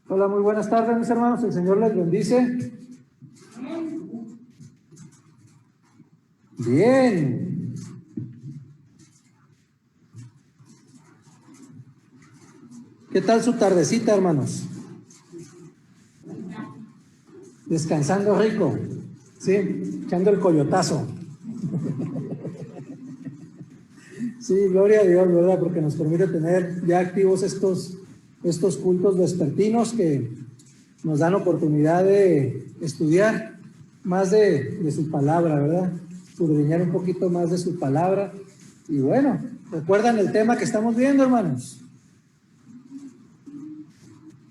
Hola, muy buenas tardes, mis hermanos. El Señor les bendice. Bien. ¿Qué tal su tardecita, hermanos? Descansando rico. Sí, echando el coyotazo. Sí, gloria a Dios, ¿verdad? Porque nos permite tener ya activos estos cultos vespertinos que nos dan oportunidad de estudiar más de su palabra, ¿verdad? Escudriñar un poquito más de su palabra. Y bueno, ¿recuerdan el tema que estamos viendo, hermanos?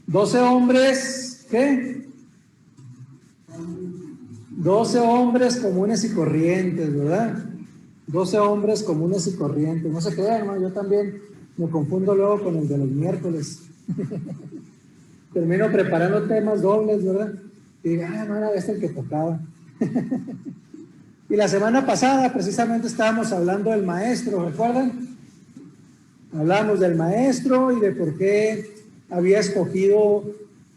12 hombres, ¿qué? 12 hombres comunes y corrientes, ¿verdad? 12 hombres comunes y corrientes. No se crean, hermano, yo también me confundo luego con el de los miércoles. Termino preparando temas dobles, ¿verdad? Y digo, no era este el que tocaba. Y la semana pasada precisamente estábamos hablando del maestro, ¿recuerdan? Hablamos del maestro y de por qué había escogido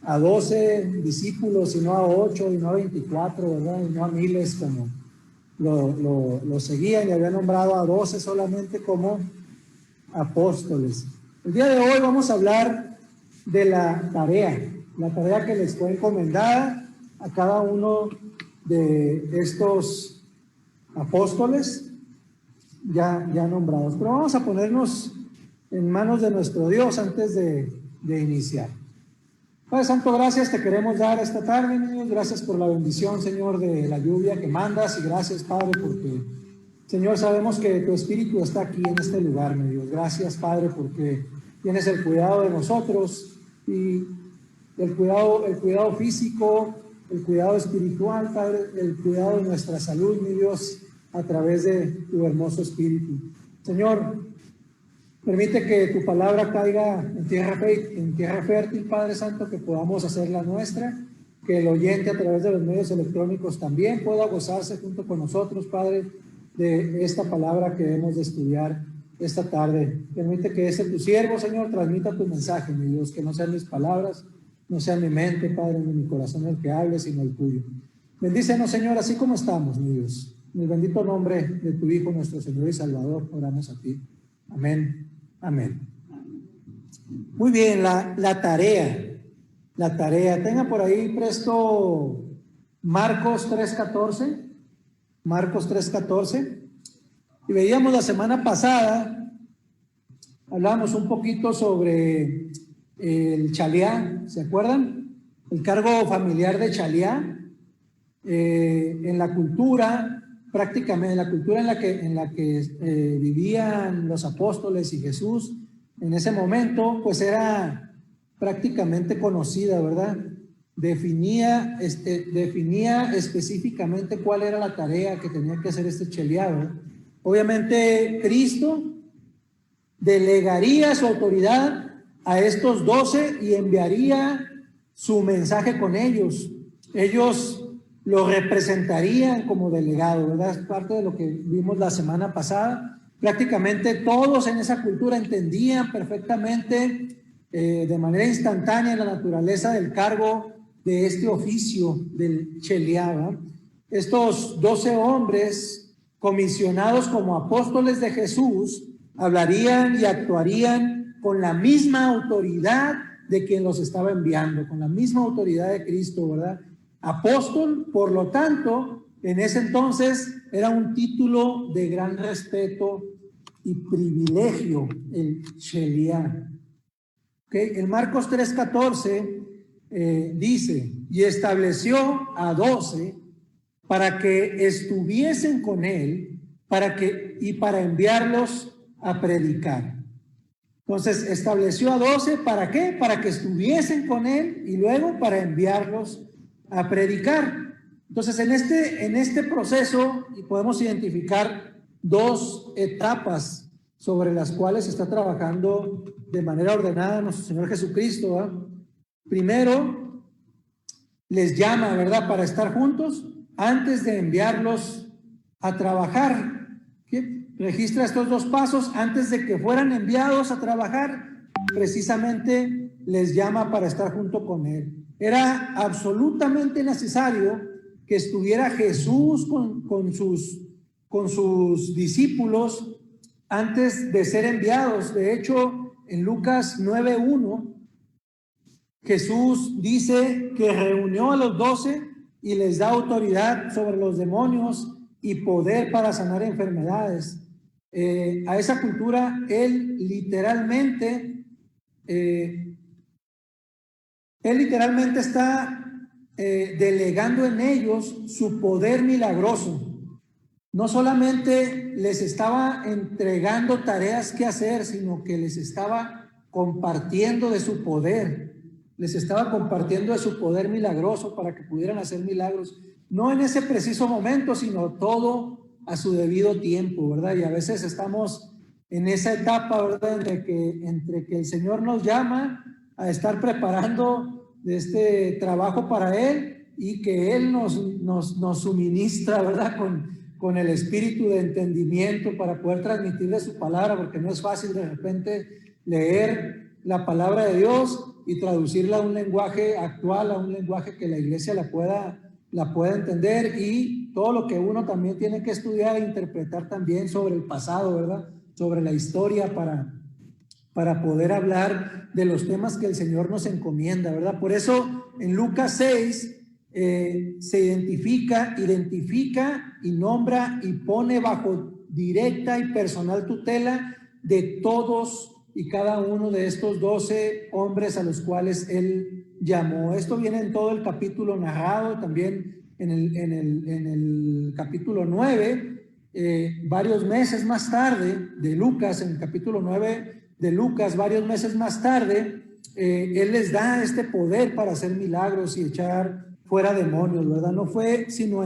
a 12 discípulos y no a 8 y no a 24, ¿verdad? Y no a miles como lo seguían, y había nombrado a 12 solamente como apóstoles. El día de hoy vamos a hablar de la tarea que les fue encomendada a cada uno de estos apóstoles ya nombrados. Pero vamos a ponernos en manos de nuestro Dios antes de iniciar. Padre Santo, gracias te queremos dar esta tarde, niños. Gracias por la bendición, Señor, de la lluvia que mandas, y gracias, Padre, porque, Señor, sabemos que tu Espíritu está aquí en este lugar, mi Dios. Gracias, Padre, porque tienes el cuidado de nosotros, y el cuidado físico, el cuidado espiritual, Padre, el cuidado de nuestra salud, mi Dios, a través de tu hermoso Espíritu. Señor, permite que tu palabra caiga en tierra fértil, Padre Santo, que podamos hacerla nuestra, que el oyente a través de los medios electrónicos también pueda gozarse junto con nosotros, Padre, de esta palabra que hemos de estudiar esta tarde. Permite que tu siervo, Señor, transmita tu mensaje, mi Dios, que no sean mis palabras, no sea mi mente, Padre, ni mi corazón el que hable, sino el tuyo. Bendícenos, Señor, así como estamos, mi Dios. En el bendito nombre de tu Hijo, nuestro Señor y Salvador, oramos a ti. Amén. Amén. Muy bien, la tarea. Tenga por ahí presto Marcos 3:14. Marcos 3:14. Y veíamos la semana pasada, hablamos un poquito sobre el chaliá, ¿se acuerdan? El cargo familiar de chaliá. En la cultura, prácticamente en la cultura en la que vivían los apóstoles y Jesús en ese momento, pues era prácticamente conocida, ¿verdad? Definía específicamente cuál era la tarea que tenía que hacer este cheliado. Obviamente Cristo delegaría su autoridad a estos 12 y enviaría su mensaje con ellos. Ellos lo representarían como delegado, ¿verdad? Es parte de lo que vimos la semana pasada. Prácticamente todos en esa cultura entendían perfectamente, de manera instantánea, la naturaleza del cargo de este oficio del cheliá. Estos 12 hombres, comisionados como apóstoles de Jesús, hablarían y actuarían con la misma autoridad de quien los estaba enviando, con la misma autoridad de Cristo, ¿verdad? Apóstol, por lo tanto, en ese entonces era un título de gran respeto y privilegio, el cheliá. ¿Okay? En Marcos 3:14 dice, y estableció a 12 para que estuviesen con él, para enviarlos a predicar. Entonces estableció a 12, ¿para qué? Para que estuviesen con él, y luego para enviarlos a predicar. Entonces en este proceso podemos identificar dos etapas sobre las cuales está trabajando de manera ordenada nuestro Señor Jesucristo, ¿verdad? Primero les llama, ¿verdad?, para estar juntos antes de enviarlos a trabajar. ¿Sí? Registra estos dos pasos. Antes de que fueran enviados a trabajar, precisamente les llama para estar junto con él. Era absolutamente necesario que estuviera Jesús con sus discípulos antes de ser enviados. De hecho, en Lucas 9:1, Jesús dice que reunió a los 12 y les da autoridad sobre los demonios y poder para sanar enfermedades. A esa cultura, él literalmente está delegando en ellos su poder milagroso. No solamente les estaba entregando tareas que hacer, sino que les estaba compartiendo de su poder. Les estaba compartiendo de su poder milagroso para que pudieran hacer milagros. No en ese preciso momento, sino todo a su debido tiempo, ¿verdad? Y a veces estamos en esa etapa, ¿verdad? Entre que el Señor nos llama a estar preparando este trabajo para Él y que Él nos suministra, ¿verdad? Con el espíritu de entendimiento para poder transmitirle su palabra, porque no es fácil de repente leer la palabra de Dios y traducirla a un lenguaje actual, a un lenguaje que la iglesia la pueda entender, y todo lo que uno también tiene que estudiar e interpretar también sobre el pasado, ¿verdad? Sobre la historia para poder hablar de los temas que el Señor nos encomienda, ¿verdad? Por eso en Lucas 6 se identifica y nombra y pone bajo directa y personal tutela de todos y cada uno de estos 12 hombres a los cuales él llamó. Esto viene en todo el capítulo narrado, también en el capítulo 9, varios meses más tarde de Lucas, en el capítulo 9 de Lucas, varios meses más tarde, él les da este poder para hacer milagros y echar fuera demonios, ¿verdad? No fue sino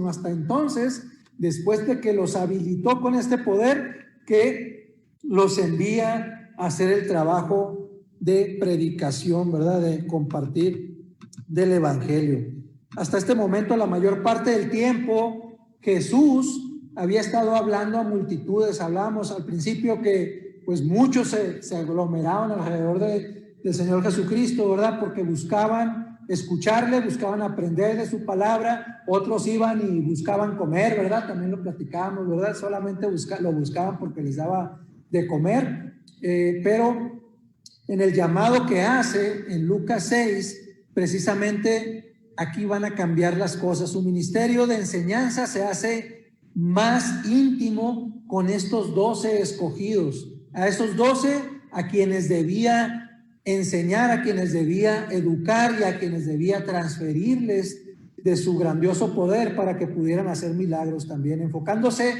hasta entonces, después de que los habilitó con este poder, que los envía a hacer el trabajo de predicación, ¿verdad? De compartir del evangelio. Hasta este momento, la mayor parte del tiempo, Jesús había estado hablando a multitudes. Hablábamos al principio que pues muchos se aglomeraban alrededor del Señor Jesucristo, ¿verdad? Porque buscaban escucharle, buscaban aprender de su palabra. Otros iban y buscaban comer, ¿verdad? También lo platicábamos, ¿verdad? Solamente lo buscaban porque les daba de comer. Pero en el llamado que hace en Lucas 6, precisamente aquí van a cambiar las cosas. Su ministerio de enseñanza se hace más íntimo con estos 12 escogidos, a estos 12 a quienes debía enseñar, a quienes debía educar y a quienes debía transferirles de su grandioso poder para que pudieran hacer milagros también, enfocándose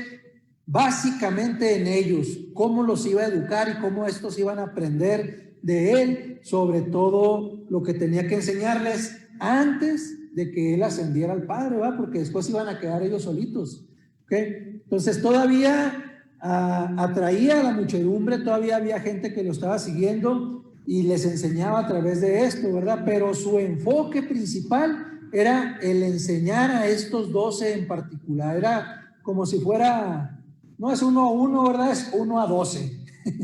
básicamente en ellos, cómo los iba a educar y cómo estos iban a aprender de él, sobre todo lo que tenía que enseñarles antes de que él ascendiera al Padre, ¿verdad? Porque después iban a quedar ellos solitos, ¿okay? Entonces todavía atraía a la muchedumbre, todavía había gente que lo estaba siguiendo y les enseñaba a través de esto, ¿verdad? Pero su enfoque principal era el enseñar a estos 12 en particular. Era como si fuera, no es 1 a 1, ¿verdad? Es 1 a 12,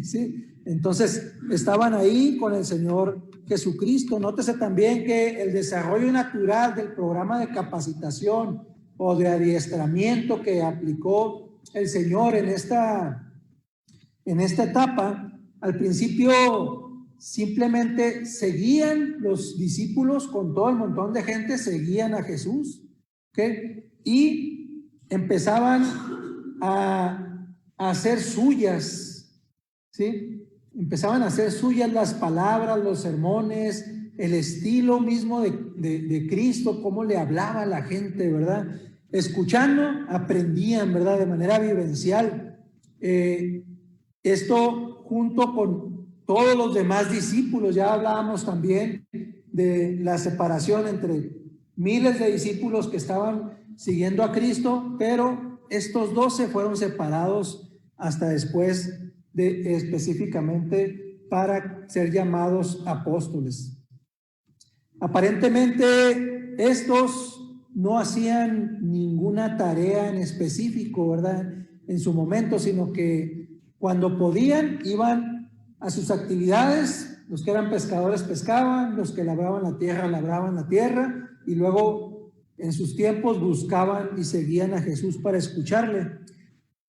¿sí? Entonces estaban ahí con el Señor Jesucristo. Nótese también que el desarrollo natural del programa de capacitación o de adiestramiento que aplicó el Señor en esta etapa, al principio simplemente seguían los discípulos, con todo el montón de gente, seguían a Jesús, ¿okay? Y empezaban a hacer suyas, ¿sí? Empezaban a hacer suyas las palabras, los sermones, el estilo mismo de Cristo, cómo le hablaba a la gente, ¿verdad? Escuchando, aprendían, ¿verdad? De manera vivencial. Esto junto con todos los demás discípulos. Ya hablábamos también de la separación entre miles de discípulos que estaban siguiendo a Cristo, pero estos 12 fueron separados hasta después específicamente para ser llamados apóstoles. Aparentemente estos no hacían ninguna tarea en específico, ¿verdad? En su momento, sino que cuando podían iban a sus actividades, Los que eran pescadores pescaban, los que labraban la tierra, y luego en sus tiempos buscaban y seguían a Jesús para escucharle.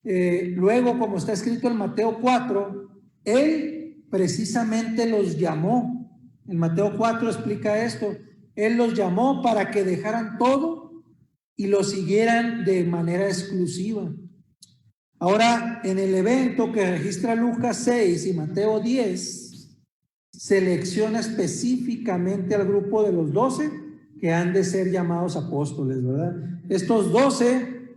Luego, como está escrito en Mateo 4, Él precisamente los llamó. En Mateo 4 explica esto. Él los llamó para que dejaran todo y lo siguieran de manera exclusiva. Ahora, en el evento que registra Lucas 6 y Mateo 10, selecciona específicamente al grupo de los 12 que han de ser llamados apóstoles, ¿verdad? Estos 12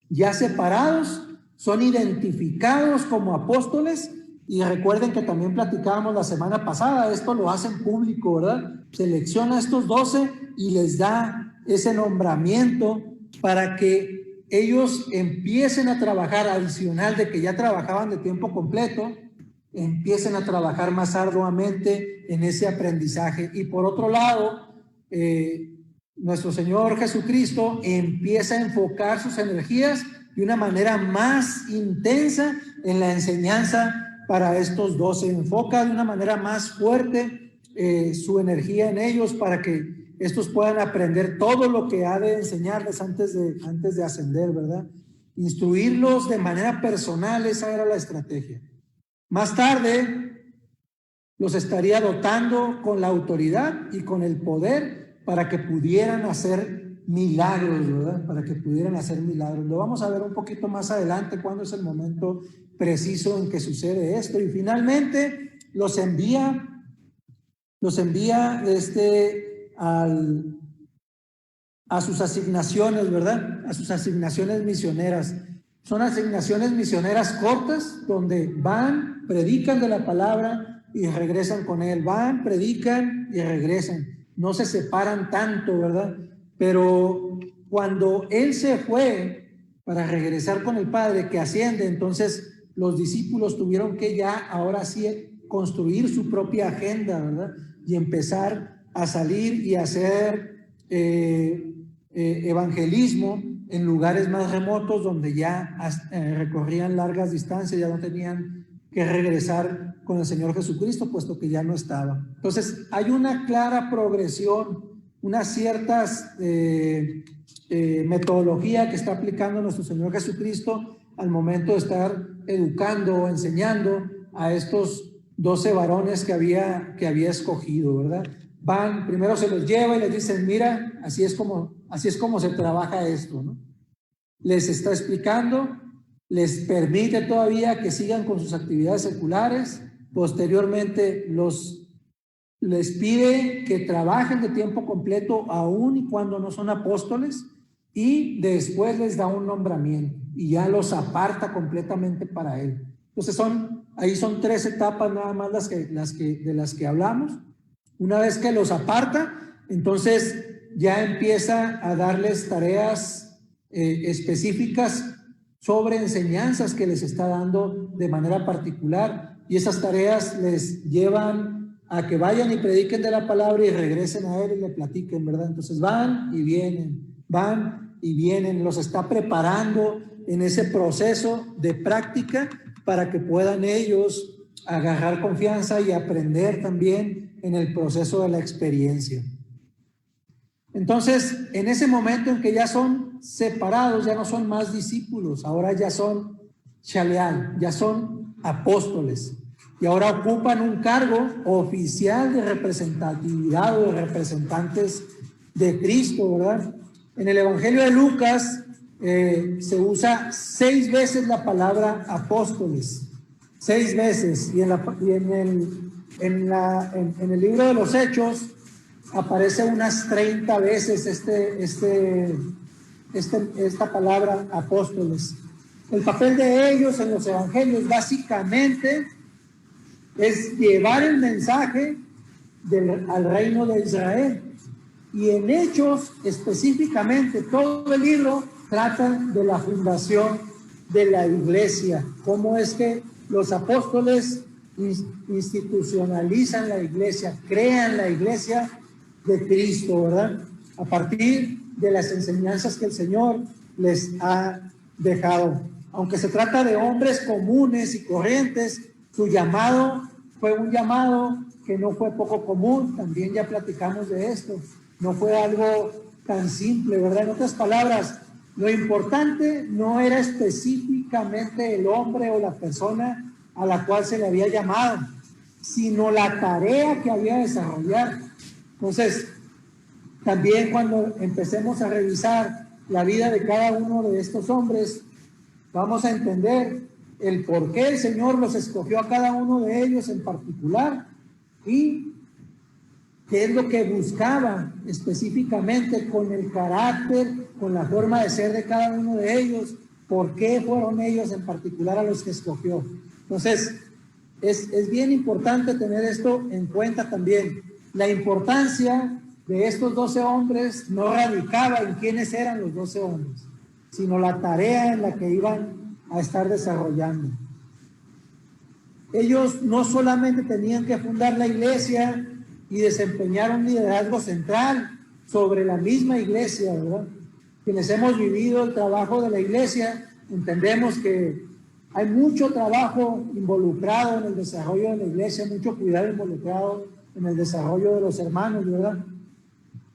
ya separados son identificados como apóstoles, y recuerden que también platicábamos la semana pasada, esto lo hacen público, ¿verdad? Selecciona a estos 12 y les da ese nombramiento para que ellos empiecen a trabajar, adicional de que ya trabajaban de tiempo completo, empiecen a trabajar más arduamente en ese aprendizaje. Y por otro lado, nuestro Señor Jesucristo empieza a enfocar sus energías de una manera más intensa en la enseñanza para estos 12. Enfoca de una manera más fuerte su energía en ellos para que estos puedan aprender todo lo que ha de enseñarles antes de ascender, ¿verdad? Instruirlos de manera personal, esa era la estrategia. Más tarde los estaría dotando con la autoridad y con el poder para que pudieran hacer milagros, ¿verdad? Para que pudieran hacer milagros. Lo vamos a ver un poquito más adelante, cuándo es el momento preciso en que sucede esto. Y finalmente los envía a sus asignaciones, ¿verdad? A sus asignaciones misioneras. Son asignaciones misioneras cortas, donde van, predican de la palabra y regresan con él. Van, predican y regresan. No se separan tanto, ¿verdad? Pero cuando él se fue para regresar con el Padre, que asciende, entonces los discípulos tuvieron que ya, ahora sí, construir su propia agenda, ¿verdad? Y empezar a salir y hacer evangelismo en lugares más remotos, donde ya recorrían largas distancias, ya no tenían que regresar con el Señor Jesucristo, puesto que ya no estaba. Entonces hay una clara progresión, unas ciertas metodología que está aplicando nuestro Señor Jesucristo al momento de estar educando o enseñando a estos 12 varones que había escogido, ¿verdad? Van, primero se los lleva y les dicen, mira, así es como se trabaja esto, ¿no? Les está explicando, les permite todavía que sigan con sus actividades seculares. Posteriormente les pide que trabajen de tiempo completo aún y cuando no son apóstoles, y después les da un nombramiento y ya los aparta completamente para él. Entonces ahí son 3 etapas nada más de las que hablamos. Una vez que los aparta, entonces ya empieza a darles tareas específicas sobre enseñanzas que les está dando de manera particular, y esas tareas les llevan a que vayan y prediquen de la palabra y regresen a él y le platiquen, ¿verdad? Entonces van y vienen, los está preparando en ese proceso de práctica para que puedan ellos agarrar confianza y aprender también en el proceso de la experiencia. Entonces, en ese momento en que ya son separados, ya no son más discípulos, ahora ya son shaleal, ya son apóstoles, y ahora ocupan un cargo oficial de representatividad o de representantes de Cristo, ¿verdad? En el Evangelio de Lucas se usa 6 veces la palabra apóstoles, 6 veces, y en el libro de los Hechos aparece unas 30 veces esta palabra apóstoles. El papel de ellos en los evangelios básicamente es llevar el mensaje al reino de Israel. Y en Hechos específicamente, todo el libro trata de la fundación de la iglesia, cómo es que los apóstoles institucionalizan la iglesia, crean la iglesia de Cristo, ¿verdad? A partir de las enseñanzas que el Señor les ha dejado. Aunque se trata de hombres comunes y corrientes, su llamado fue un llamado que no fue poco común, también ya platicamos de esto, no fue algo tan simple, ¿verdad? En otras palabras, lo importante no era específicamente el hombre o la persona a la cual se le había llamado, sino la tarea que había de desarrollar. Entonces, también cuando empecemos a revisar la vida de cada uno de estos hombres, vamos a entender el por qué el Señor los escogió a cada uno de ellos en particular y qué es lo que buscaba específicamente con el carácter, con la forma de ser de cada uno de ellos, por qué fueron ellos en particular a los que escogió. Entonces, es bien importante tener esto en cuenta también. La importancia de estos 12 hombres no radicaba en quiénes eran los 12 hombres, sino la tarea en la que iban a estar desarrollando. Ellos no solamente tenían que fundar la iglesia y desempeñar un liderazgo central sobre la misma iglesia, ¿verdad? Quienes hemos vivido el trabajo de la iglesia, entendemos que hay mucho trabajo involucrado en el desarrollo de la iglesia, mucho cuidado involucrado en el desarrollo de los hermanos, ¿verdad?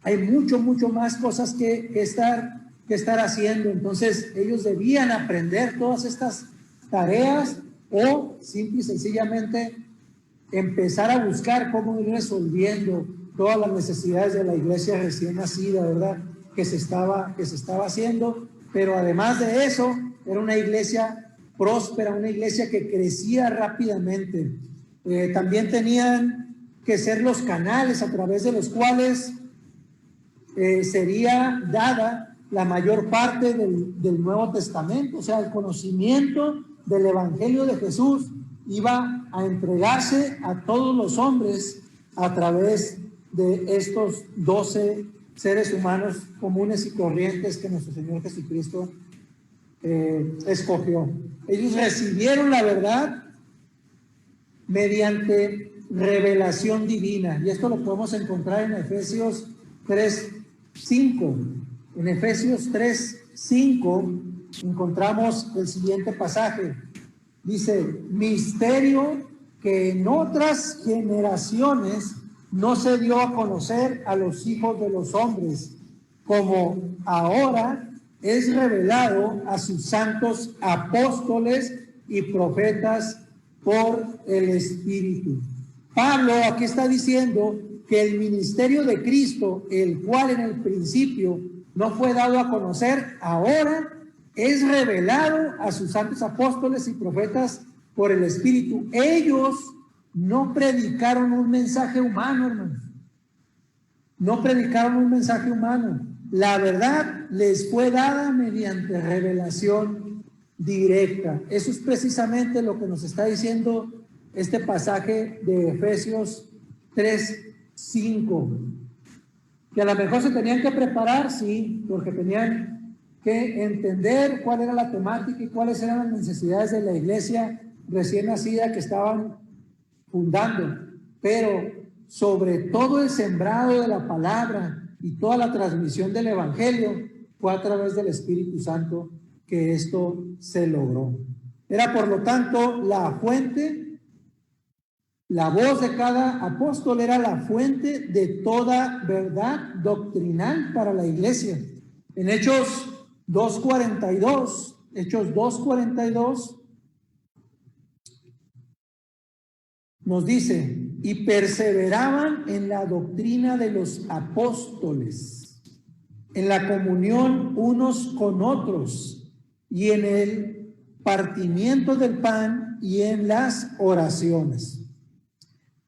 Hay mucho más cosas que estar haciendo. Entonces, ellos debían aprender todas estas tareas o simple y sencillamente empezar a buscar cómo ir resolviendo todas las necesidades de la iglesia recién nacida, ¿verdad? Que se estaba haciendo, pero además de eso, era una iglesia próspera, una iglesia que crecía rápidamente. También tenían que ser los canales a través de los cuales sería dada la mayor parte del Nuevo Testamento, o sea, el conocimiento del Evangelio de Jesús iba a entregarse a todos los hombres a través de estos 12 seres humanos comunes y corrientes que nuestro Señor Jesucristo escogió. Ellos recibieron la verdad mediante revelación divina, y esto lo podemos encontrar en Efesios 3:5. En Efesios 3:5 encontramos el siguiente pasaje. Dice: misterio que en otras generaciones no se dio a conocer a los hijos de los hombres, como ahora es revelado a sus santos apóstoles y profetas por el Espíritu. Pablo aquí está diciendo que el ministerio de Cristo, el cual en el principio no fue dado a conocer, ahora es revelado a sus santos apóstoles y profetas por el Espíritu. Ellos no predicaron un mensaje humano, hermanos. No predicaron un mensaje humano. La verdad les fue dada mediante revelación directa. Eso es precisamente lo que nos está diciendo este pasaje de Efesios 3:5. Que a lo mejor se tenían que preparar, sí, porque tenían que entender cuál era la temática y cuáles eran las necesidades de la iglesia recién nacida que estaban fundando, pero sobre todo el sembrado de la palabra y toda la transmisión del Evangelio fue a través del Espíritu Santo que esto se logró. Era por lo tanto la fuente, la voz de cada apóstol era la fuente de toda verdad doctrinal para la iglesia. En Hechos 2:42 nos dice: y perseveraban en la doctrina de los apóstoles, en la comunión unos con otros, y en el partimiento del pan y en las oraciones.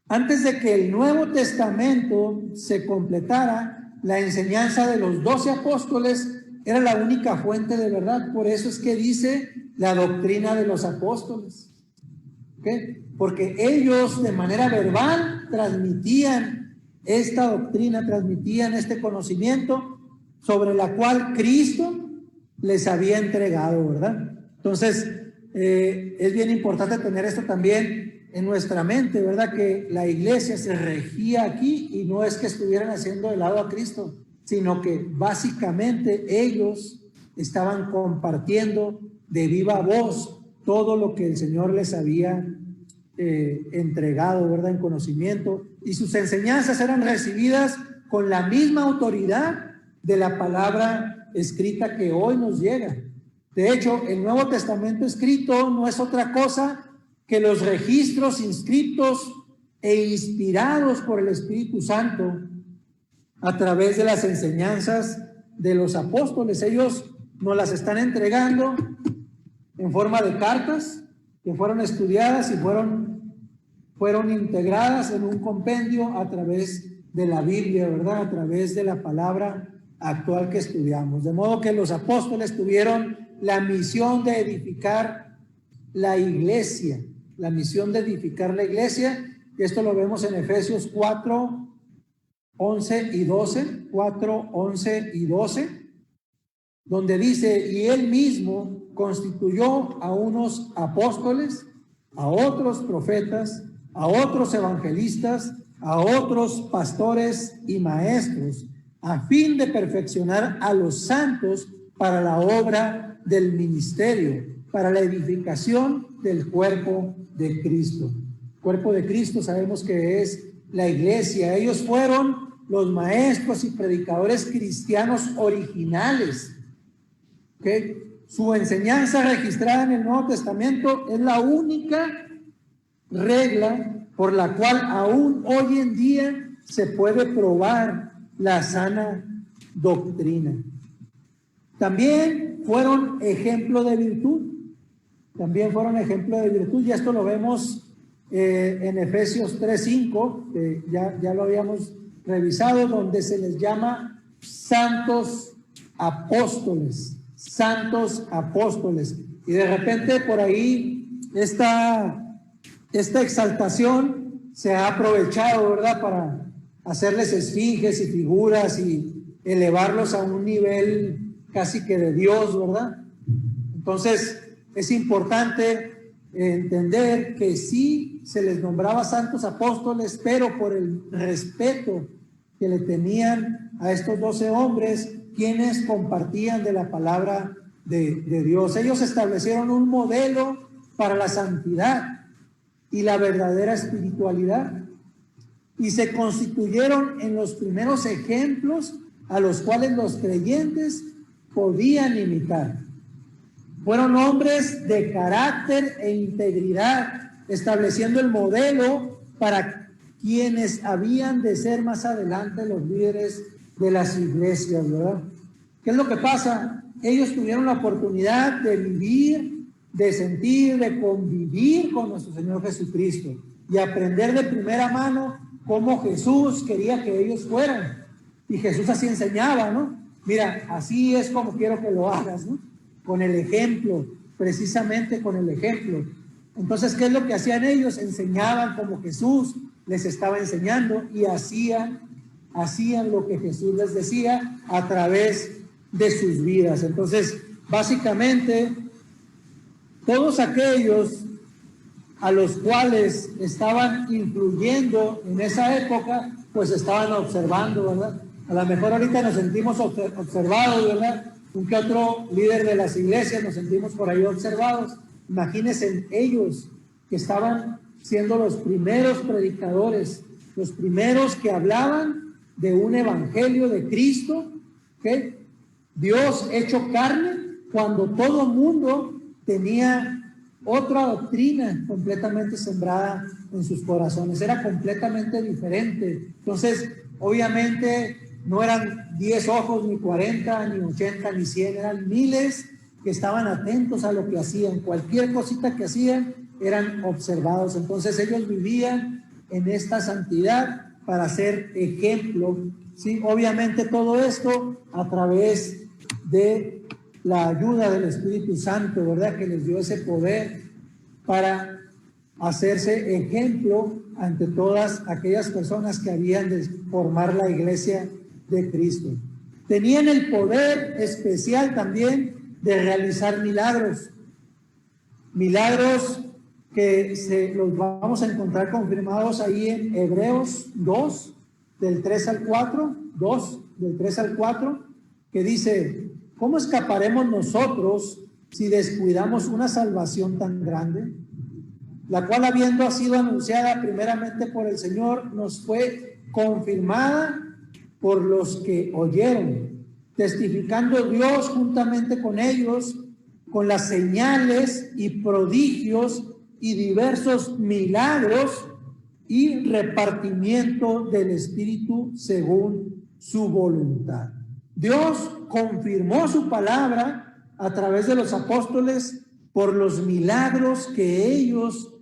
Antes de que el Nuevo Testamento se completara, la enseñanza de los 12 apóstoles era la única fuente de verdad. Por eso es que dice la doctrina de los apóstoles. ¿Okay? Porque ellos de manera verbal transmitían esta doctrina, transmitían este conocimiento sobre la cual Cristo les había entregado, ¿verdad? Entonces, es bien importante tener esto también en nuestra mente, ¿verdad? Que la iglesia se regía aquí y no es que estuvieran haciendo de lado a Cristo, sino que básicamente ellos estaban compartiendo de viva voz todo lo que el Señor les había entregado, ¿verdad?, en conocimiento, y sus enseñanzas eran recibidas con la misma autoridad de la palabra escrita que hoy nos llega. De hecho, el Nuevo Testamento escrito no es otra cosa que los registros inscritos e inspirados por el Espíritu Santo a través de las enseñanzas de los apóstoles. Ellos nos las están entregando en forma de cartas que fueron estudiadas y fueron integradas en un compendio a través de la Biblia, ¿verdad? A través de la palabra actual que estudiamos. De modo que los apóstoles tuvieron la misión de edificar la iglesia, la misión de edificar la iglesia, y esto lo vemos en Efesios 4, 11 y 12, 4, 11 y 12, donde dice: y él mismo constituyó a unos apóstoles, a otros profetas, a otros evangelistas, a otros pastores y maestros, a fin de perfeccionar a los santos para la obra del ministerio, para la edificación del cuerpo de Cristo. Cuerpo de Cristo sabemos que es la iglesia. Ellos fueron los maestros y predicadores cristianos originales. ¿Okay? Su enseñanza registrada en el Nuevo Testamento es la única regla por la cual aún hoy en día se puede probar la sana doctrina. También fueron ejemplo de virtud. También fueron ejemplo de virtud, y esto lo vemos en Efesios 3:5, que ya lo habíamos revisado, donde se les llama santos apóstoles. Santos apóstoles. Y de repente por ahí esta exaltación se ha aprovechado, ¿verdad?, para hacerles esfinges y figuras y elevarlos a un nivel casi que de Dios, ¿verdad? Entonces es importante entender que sí se les nombraba santos apóstoles, pero por el respeto que le tenían a estos 12 hombres, quienes compartían de la palabra de Dios. Ellos establecieron un modelo para la santidad y la verdadera espiritualidad, y se constituyeron en los primeros ejemplos a los cuales los creyentes podían imitar. Fueron hombres de carácter e integridad, estableciendo el modelo para quienes habían de ser más adelante los líderes de las iglesias, ¿verdad? ¿Qué es lo que pasa? Ellos tuvieron la oportunidad de vivir, de sentir, de convivir con nuestro Señor Jesucristo y aprender de primera mano cómo Jesús quería que ellos fueran. Y Jesús así enseñaba, ¿no? Mira, así es como quiero que lo hagas, ¿no? Con el ejemplo, precisamente con el ejemplo. Entonces, ¿qué es lo que hacían ellos? Enseñaban como Jesús les estaba enseñando y hacían lo que Jesús les decía a través de sus vidas. Entonces, básicamente, todos aquellos a los cuales estaban influyendo en esa época, pues estaban observando, ¿verdad? A lo mejor ahorita nos sentimos observados, ¿verdad? Un que otro líder de las iglesias nos sentimos por ahí observados. Imagínense ellos que estaban siendo los primeros predicadores, los primeros que hablaban de un evangelio de Cristo, ¿okay? Dios hecho carne, cuando todo mundo tenía otra doctrina completamente sembrada en sus corazones, era completamente diferente. Entonces, obviamente, no eran 10 ojos, ni 40, ni 80, ni 100, eran miles que estaban atentos a lo que hacían. Cualquier cosita que hacían eran observados. Entonces ellos vivían en esta santidad para ser ejemplo, ¿sí? Obviamente todo esto a través de la ayuda del Espíritu Santo, ¿verdad?, que les dio ese poder para hacerse ejemplo ante todas aquellas personas que habían de formar la iglesia de Cristo. Tenían el poder especial también de realizar milagros que los vamos a encontrar confirmados ahí en Hebreos 2, del 3 al 4, 2, del 3 al 4, que dice: ¿cómo escaparemos nosotros si descuidamos una salvación tan grande? la cual habiendo sido anunciada primeramente por el Señor, nos fue confirmada por los que oyeron, testificando Dios juntamente con ellos, con las señales y prodigios y diversos milagros y repartimiento del Espíritu según su voluntad. Dios confirmó su palabra a través de los apóstoles por los milagros que ellos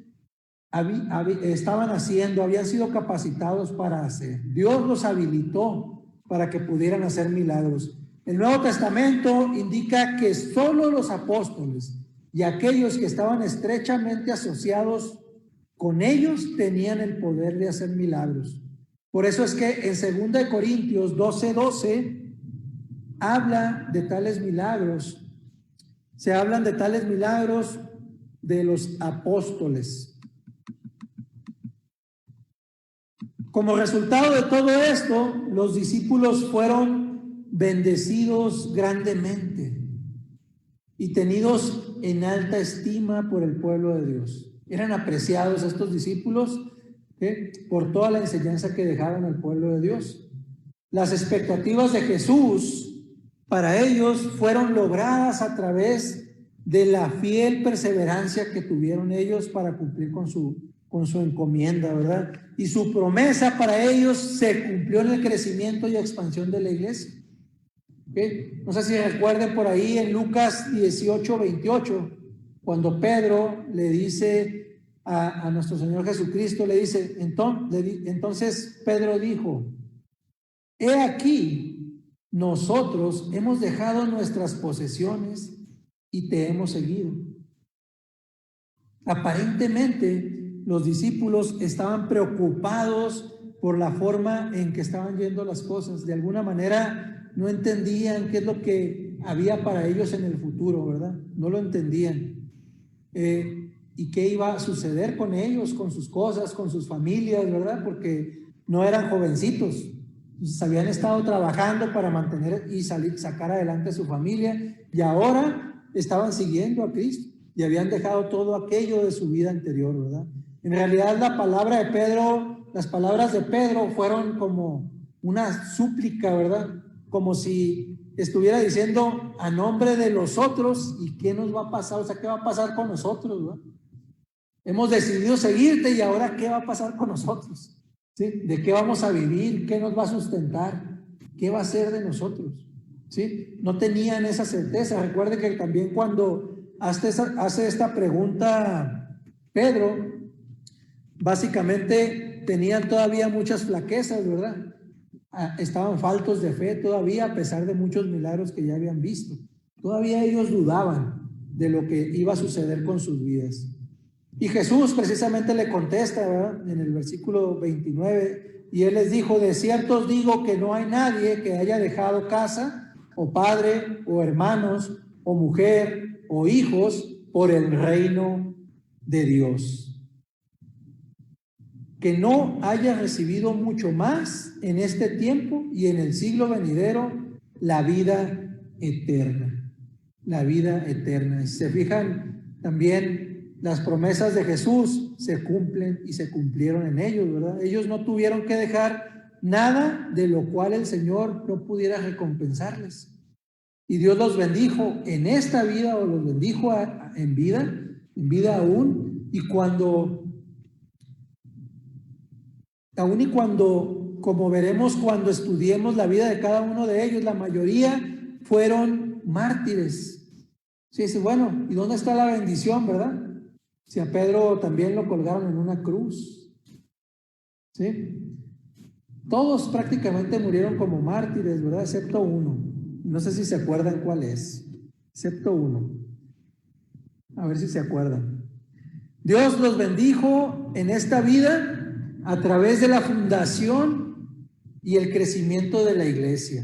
estaban haciendo, habían sido capacitados para hacer. Dios los habilitó para que pudieran hacer milagros. El Nuevo Testamento indica que solo los apóstoles y aquellos que estaban estrechamente asociados con ellos tenían el poder de hacer milagros. Por eso es que en 2 Corintios 12:12 habla de tales milagros. Se hablan de tales milagros de los apóstoles. Como resultado de todo esto, los discípulos fueron bendecidos grandemente y tenidos en alta estima por el pueblo de Dios. Eran apreciados estos discípulos por toda la enseñanza que dejaron al pueblo de Dios. Las expectativas de Jesús para ellos fueron logradas a través de la fiel perseverancia que tuvieron ellos para cumplir con su encomienda, ¿verdad? Y su promesa para ellos se cumplió en el crecimiento y expansión de la iglesia. No sé si recuerden por ahí en Lucas 18:28, cuando Pedro le dice a nuestro Señor Jesucristo, le dice, entonces Pedro dijo, he aquí, nosotros hemos dejado nuestras posesiones y te hemos seguido. Aparentemente, los discípulos estaban preocupados por la forma en que estaban yendo las cosas. De alguna manera no entendían qué es lo que había para ellos en el futuro, ¿verdad? No lo entendían. Y qué iba a suceder con ellos, con sus cosas, con sus familias, ¿verdad? Porque no eran jovencitos. Entonces, habían estado trabajando para mantener y sacar adelante a su familia, y ahora estaban siguiendo a Cristo y habían dejado todo aquello de su vida anterior, ¿verdad? En realidad la palabra de Pedro, las palabras de Pedro fueron como una súplica, ¿verdad? Como si estuviera diciendo a nombre de los otros, ¿y qué nos va a pasar? O sea, ¿qué va a pasar con nosotros, ¿verdad? Hemos decidido seguirte y ahora ¿qué va a pasar con nosotros? ¿Sí? ¿De qué vamos a vivir? ¿Qué nos va a sustentar? ¿Qué va a ser de nosotros? ¿Sí? No tenían esa certeza. Recuerde que también cuando hace esta pregunta Pedro, básicamente tenían todavía muchas flaquezas, ¿verdad? Estaban faltos de fe todavía, a pesar de muchos milagros que ya habían visto. Todavía ellos dudaban de lo que iba a suceder con sus vidas. Y Jesús precisamente le contesta, ¿verdad? En el versículo 29, y él les dijo, de cierto os digo que no hay nadie que haya dejado casa, o padre, o hermanos, o mujer, o hijos, por el reino de Dios, que no haya recibido mucho más en este tiempo y en el siglo venidero la vida eterna. La vida eterna. Si se fijan, también las promesas de Jesús se cumplen y se cumplieron en ellos, ¿verdad? Ellos no tuvieron que dejar nada de lo cual el Señor no pudiera recompensarles. Y Dios los bendijo en esta vida, o los bendijo en vida aún, y aún y cuando, como veremos cuando estudiemos la vida de cada uno de ellos, la mayoría fueron mártires. Sí, dice, bueno, ¿y dónde está la bendición, verdad? Si a Pedro también lo colgaron en una cruz. ¿Sí? Todos prácticamente murieron como mártires, ¿verdad? Excepto uno. No sé si se acuerdan cuál es. Excepto uno. A ver si se acuerdan. Dios los bendijo en esta vida a través de la fundación y el crecimiento de la iglesia.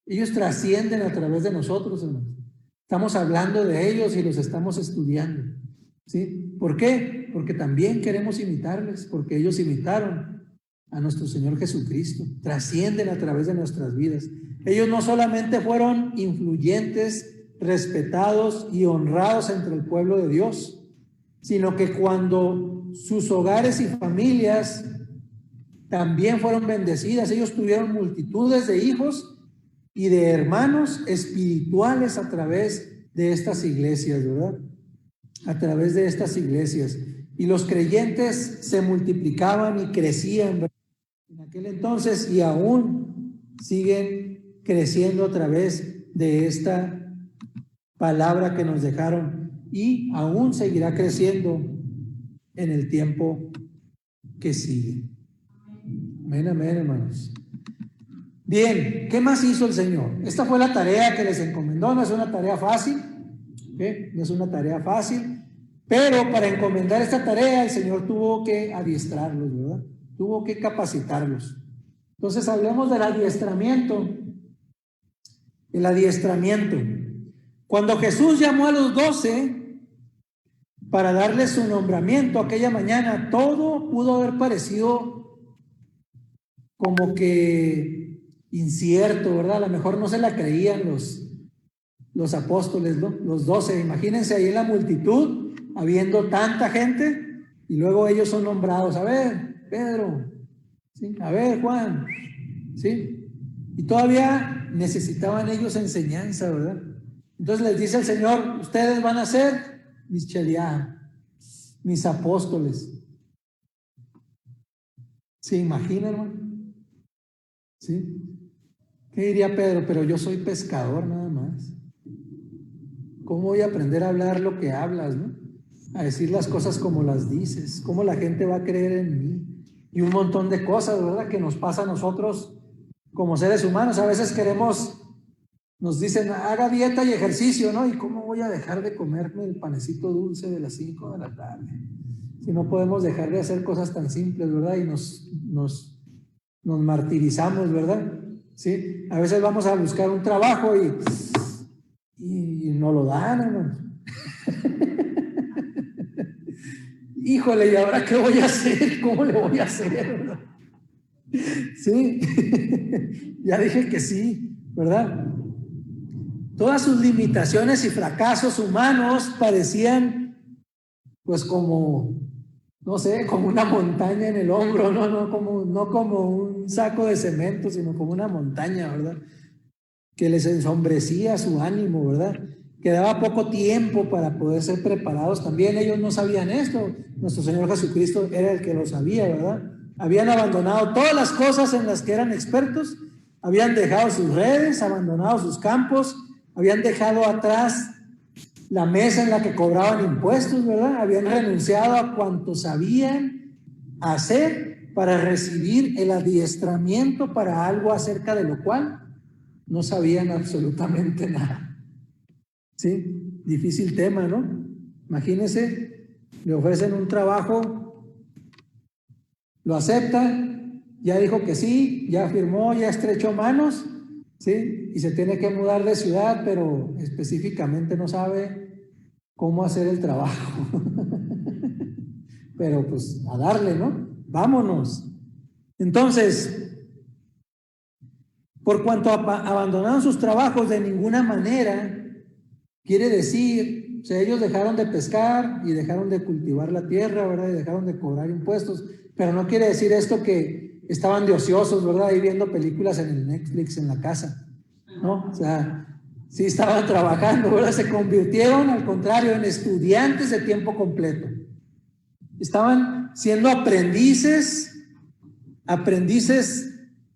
Ellos trascienden a través de nosotros, hermanos. Estamos hablando de ellos y los estamos estudiando. ¿Sí? ¿Por qué? Porque también queremos imitarles, porque ellos imitaron a nuestro Señor Jesucristo, trascienden a través de nuestras vidas. Ellos no solamente fueron influyentes, respetados y honrados entre el pueblo de Dios, sino que cuando sus hogares y familias también fueron bendecidas, ellos tuvieron multitudes de hijos y de hermanos espirituales a través de estas iglesias, ¿verdad? A través de estas iglesias. Y los creyentes se multiplicaban y crecían, ¿verdad? En aquel entonces, y aún siguen creciendo a través de esta palabra que nos dejaron, y aún seguirá creciendo en el tiempo que sigue. Amén, amén, hermanos. Bien, ¿qué más hizo el Señor? Esta fue la tarea que les encomendó. No es una tarea fácil, ¿okay? No es una tarea fácil, pero para encomendar esta tarea el Señor tuvo que adiestrarlos, ¿verdad? Tuvo que capacitarlos. Entonces hablemos del adiestramiento. El adiestramiento. Cuando Jesús llamó a los 12 para darles su nombramiento aquella mañana, todo pudo haber parecido como que incierto, ¿verdad? A lo mejor no se la creían los apóstoles, ¿no? Los 12. Imagínense ahí en la multitud, habiendo tanta gente, y luego ellos son nombrados. A ver, Pedro, ¿sí? A ver, Juan, ¿sí? Y todavía necesitaban ellos enseñanza, ¿verdad? Entonces les dice el Señor: ustedes van a ser mis cheliá, mis apóstoles. ¿Se imaginan, hermano? ¿Sí? ¿Qué diría Pedro? Pero yo soy pescador nada más. ¿Cómo voy a aprender a hablar lo que hablas, no? A decir las cosas como las dices. ¿Cómo la gente va a creer en mí? Y un montón de cosas, ¿verdad?, que nos pasa a nosotros como seres humanos. A veces nos dicen, haga dieta y ejercicio, ¿no? ¿Y cómo voy a dejar de comerme el panecito dulce de las 5 de la tarde? Si no podemos dejar de hacer cosas tan simples, ¿verdad? Y nos martirizamos, ¿verdad? ¿Sí? A veces vamos a buscar un trabajo y no lo dan, hermano. Híjole, ¿y ahora qué voy a hacer? ¿Cómo le voy a hacer, verdad? Sí, ya dije que sí, ¿verdad? Todas sus limitaciones y fracasos humanos parecían pues como, no sé, como una montaña en el hombro, no como un saco de cemento, sino como una montaña, ¿verdad? Que les ensombrecía su ánimo, ¿verdad? Quedaba poco tiempo para poder ser preparados. También ellos no sabían esto. Nuestro Señor Jesucristo era el que lo sabía, ¿verdad? Habían abandonado todas las cosas en las que eran expertos, habían dejado sus redes, abandonado sus campos, habían dejado atrás la mesa en la que cobraban impuestos, ¿verdad? Habían renunciado a cuanto sabían hacer para recibir el adiestramiento para algo acerca de lo cual no sabían absolutamente nada. ¿Sí? Difícil tema, ¿no? Imagínense, le ofrecen un trabajo, lo acepta, ya dijo que sí, ya firmó, ya estrechó manos, ¿sí? Y se tiene que mudar de ciudad, pero específicamente no sabe cómo hacer el trabajo. Pero pues a darle, ¿no? Vámonos. Entonces, por cuanto abandonaron sus trabajos, de ninguna manera quiere decir, o sea, ellos dejaron de pescar y dejaron de cultivar la tierra, ¿verdad? Y dejaron de cobrar impuestos, pero no quiere decir esto que estaban de ociosos, ¿verdad? Ahí viendo películas en el Netflix en la casa, ¿no? O sea, sí estaban trabajando, ¿verdad? Se convirtieron, al contrario, en estudiantes de tiempo completo. Estaban siendo aprendices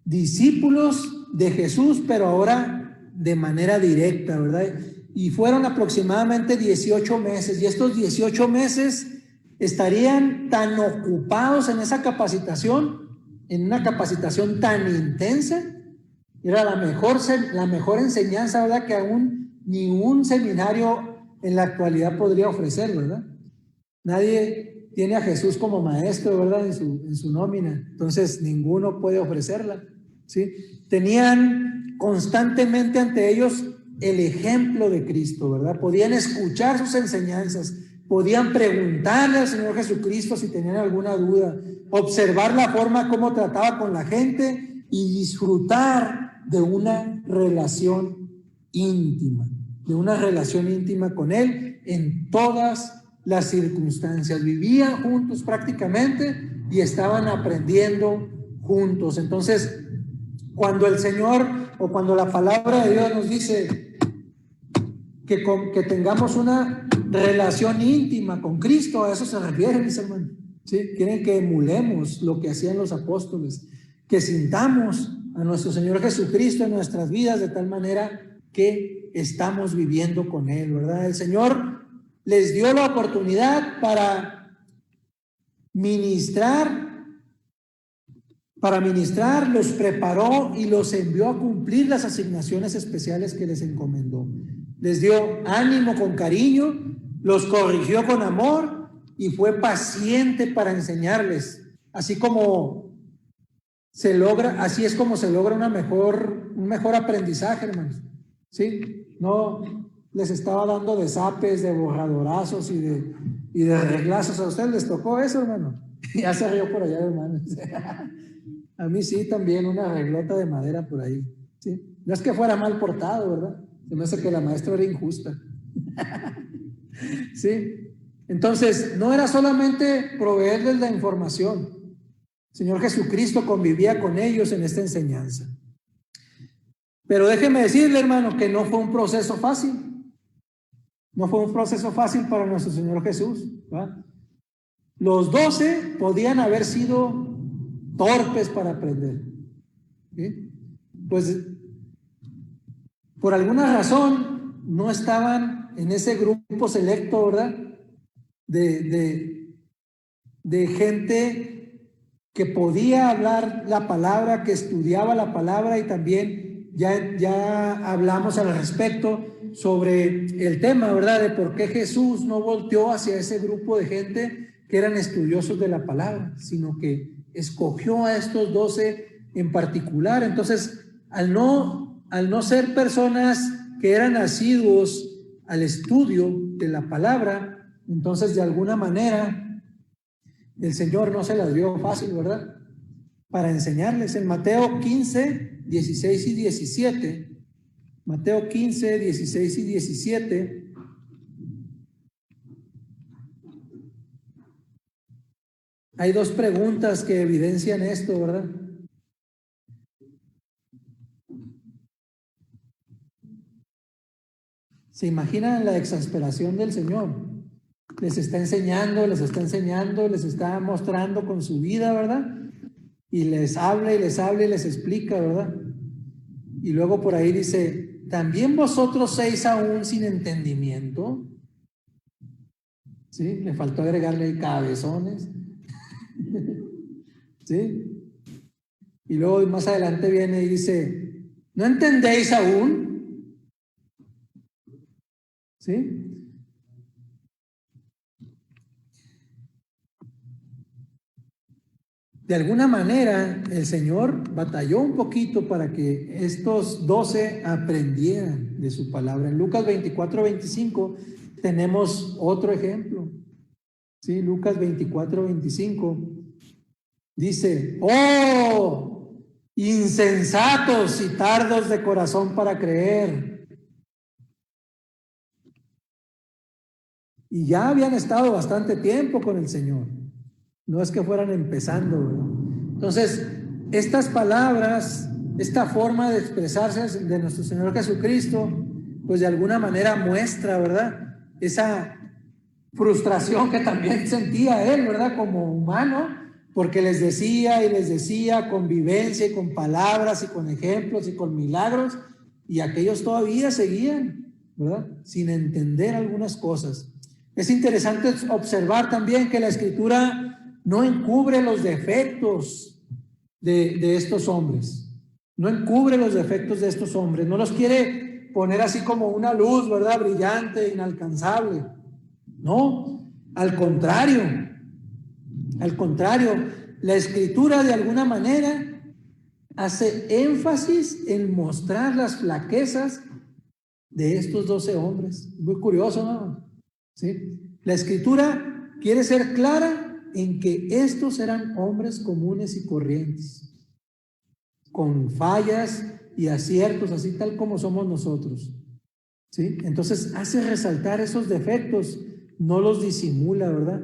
discípulos de Jesús, pero ahora de manera directa, ¿verdad? Y fueron aproximadamente 18 meses, y estos 18 meses estarían tan ocupados en esa capacitación, en una capacitación tan intensa. Era la mejor enseñanza, ¿verdad?, que aún ni un seminario en la actualidad podría ofrecer, ¿verdad? Nadie tiene a Jesús como maestro, ¿verdad?, en su nómina. Entonces ninguno puede ofrecerla, ¿sí? Tenían constantemente ante ellos el ejemplo de Cristo, ¿verdad? Podían escuchar sus enseñanzas, podían preguntarle al Señor Jesucristo si tenían alguna duda, observar la forma como trataba con la gente y disfrutar de una relación íntima con Él en todas las circunstancias. Vivían juntos prácticamente y estaban aprendiendo juntos. Entonces, cuando el Señor o cuando la palabra de Dios nos dice que tengamos una relación íntima con Cristo, a eso se refiere, mis hermanos. ¿Sí? Quieren que emulemos lo que hacían los apóstoles, que sintamos a nuestro Señor Jesucristo en nuestras vidas de tal manera que estamos viviendo con Él, ¿verdad? El Señor les dio la oportunidad para ministrar, los preparó y los envió a cumplir las asignaciones especiales que les encomendó. Les dio ánimo con cariño, los corrigió con amor y fue paciente para enseñarles. Así es como se logra un mejor aprendizaje, hermanos. ¿Sí? No les estaba dando de zapes, de borradorazos y de reglazos. ¿A ustedes les tocó eso, hermano? Ya se rió por allá, hermano. A mí sí, también una reglota de madera por ahí. ¿Sí? No es que fuera mal portado, ¿verdad? Se me hace que la maestra era injusta. ¿Sí? Entonces, no era solamente proveerles la información. El Señor Jesucristo convivía con ellos en esta enseñanza. Pero déjeme decirle, hermano, que no fue un proceso fácil. No fue un proceso fácil para nuestro Señor Jesús, ¿verdad? Los 12 podían haber sido torpes para aprender. ¿Sí? Pues por alguna razón no estaban en ese grupo selecto, ¿verdad? De gente que podía hablar la palabra, que estudiaba la palabra, y también ya hablamos al respecto sobre el tema, ¿verdad? De por qué Jesús no volteó hacia ese grupo de gente que eran estudiosos de la palabra, sino que escogió a estos 12 en particular. Entonces, al no ser personas que eran asiduos al estudio de la palabra, entonces de alguna manera el Señor no se las dio fácil, ¿verdad? Para enseñarles. En Mateo 15, 16 y 17, Mateo 15, 16 y 17, hay dos preguntas que evidencian esto, ¿verdad? ¿Se imaginan la exasperación del Señor? Les está enseñando, les está mostrando con su vida, ¿verdad? Y les habla y les habla y les explica, ¿verdad? Y luego por ahí dice, ¿también vosotros sois aún sin entendimiento? ¿Sí? Le faltó agregarle cabezones. ¿Sí? Y luego más adelante viene y dice, ¿no entendéis aún? ¿Sí? De alguna manera, el Señor batalló un poquito para que estos 12 aprendieran de su palabra. En Lucas 24, 25 tenemos otro ejemplo. ¿Sí? Lucas 24, 25 dice, ¡oh! Insensatos y tardos de corazón para creer. Y ya habían estado bastante tiempo con el Señor. No es que fueran empezando, ¿verdad? Entonces, estas palabras, esta forma de expresarse de nuestro Señor Jesucristo, pues de alguna manera muestra, ¿verdad? Esa frustración que también sentía Él, ¿verdad? Como humano, porque les decía con vivencia y con palabras y con ejemplos y con milagros, y aquellos todavía seguían, ¿verdad? Sin entender algunas cosas. Es interesante observar también que la Escritura no encubre los defectos de estos hombres. No encubre los defectos de estos hombres. No los quiere poner así como una luz, ¿verdad? Brillante, inalcanzable. No, al contrario. Al contrario, la Escritura de alguna manera hace énfasis en mostrar las flaquezas de estos 12 hombres. Muy curioso, ¿no? ¿Sí? La Escritura quiere ser clara en que estos eran hombres comunes y corrientes, con fallas y aciertos, así tal como somos nosotros. ¿Sí? Entonces hace resaltar esos defectos no los disimula, ¿verdad?